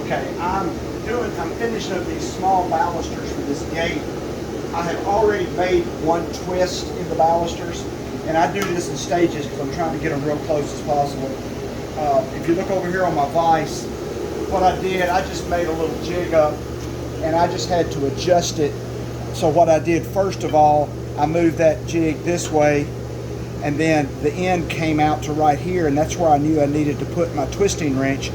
Okay, I'm finishing up these small balusters for this gate. I have already made one twist in the balusters, and I do this in stages because I'm trying to get them real close as possible. If you look over here on my vise, what I did, I just made a little jig up, and I just had to adjust it. So what I did, first of all, I moved that jig this way, and then the end came out to right here, and that's where I knew I needed to put my twisting wrench.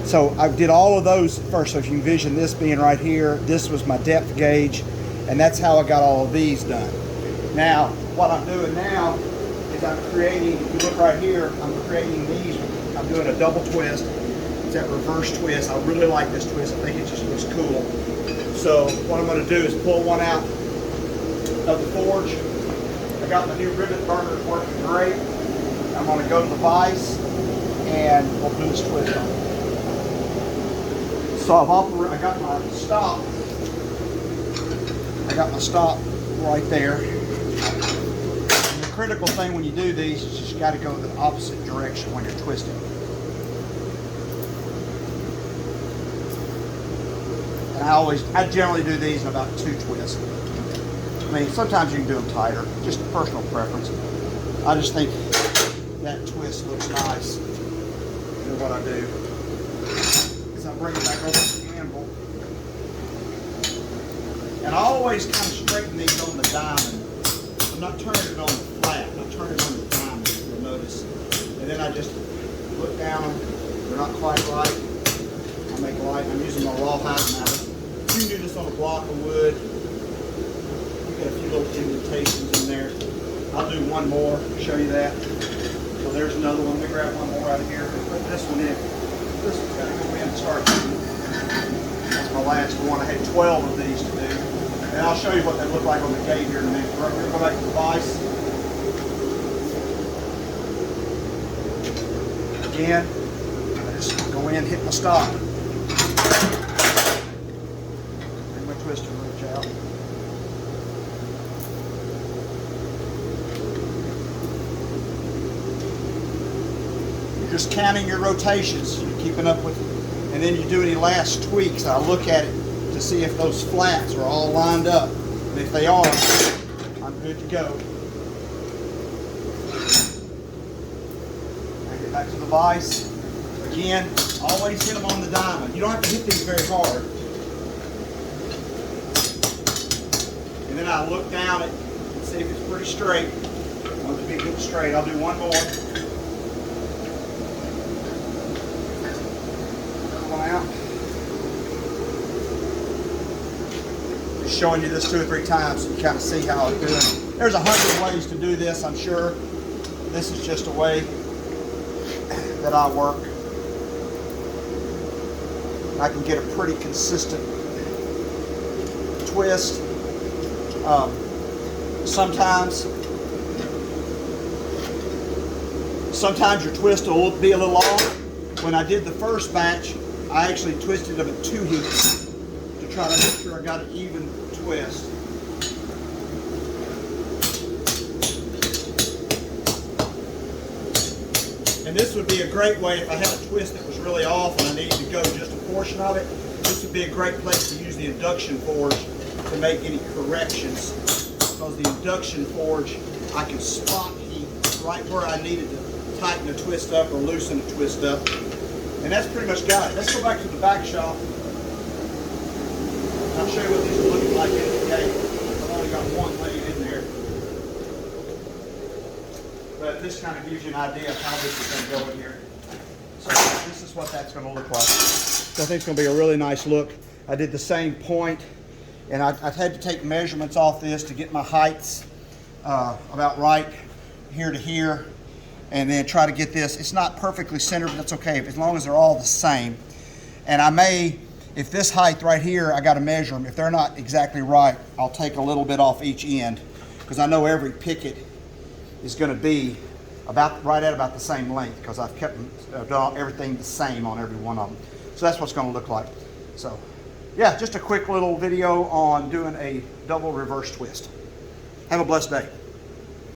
So I did all of those first. So if you envision this being right here, this was my depth gauge, and that's how I got all of these done. Now, what I'm doing now is I'm creating, if you look right here, I'm creating these. I'm doing a double twist. It's that reverse twist. I really like this twist. I think it just looks cool. So what I'm going to do is pull one out of the forge. I got my new rivet burner working great. I'm going to go to the vise and we'll do this twist on it. So I got my stop. I got my stop right there. And the critical thing when you do these is you just got to go the opposite direction when you're twisting. And I generally do these in about 2 twists. I mean, sometimes you can do them tighter, just personal preference. I just think that twist looks nice in what I do. I bring it back over to the anvil. And I always kind of straighten these on the diamond. I'm not turning it on the flat, I'm turning it on the diamond, you'll notice. And then I just look down them. They're not quite right. I make light. I'm using my rawhide mallet. You can do this on a block of wood. You get a few little indentations in there. I'll do one more, show you that. So there's another one. Let me grab one more out of here and put this one in. This one's got to go in and start. That's my last one. I had 12 of these to do. And I'll show you what they look like on the gate here in a minute. We're going to go back to the vise. Again, I just go in, hit my stop. Bring my twisting wrench out. Just counting your rotations, you're keeping up with, and then you do any last tweaks. I look at it to see if those flats are all lined up, and if they are, I'm good to go. I get back to the vise. Again, always hit them on the diamond. You don't have to hit these very hard. And then I look down it and see if it's pretty straight. I want it to be good and straight. I'll do one more. Out. Just showing you this 2 or 3 times so you kind of see how it's doing. There's 100 ways to do this, I'm sure. This is just a way that I work. I can get a pretty consistent twist. Sometimes your twist will be a little off. When I did the first batch, I actually twisted them at 2 heats to try to make sure I got an even twist. And this would be a great way if I had a twist that was really off and I needed to go just a portion of it. This would be a great place to use the induction forge to make any corrections. Because the induction forge, I can spot heat right where I needed to tighten a twist up or loosen a twist up. And that's pretty much got it. Let's go back to the back shop. I'll show you what these are looking like in the gate. I've only got one laying in there. But this kind of gives you an idea of how this is going to go in here. So this is what that's going to look like. So I think it's going to be a really nice look. I did the same point, and I've had to take measurements off this to get my heights about right here to here. And then try to get this. It's not perfectly centered, but that's okay as long as they're all the same. And I may, if this height right here, I got to measure them. If they're not exactly right, I'll take a little bit off each end because I know every picket is going to be right at about the same length because I've kept done everything the same on every one of them. So that's what's going to look like. So yeah, just a quick little video on doing a double reverse twist. Have a blessed day.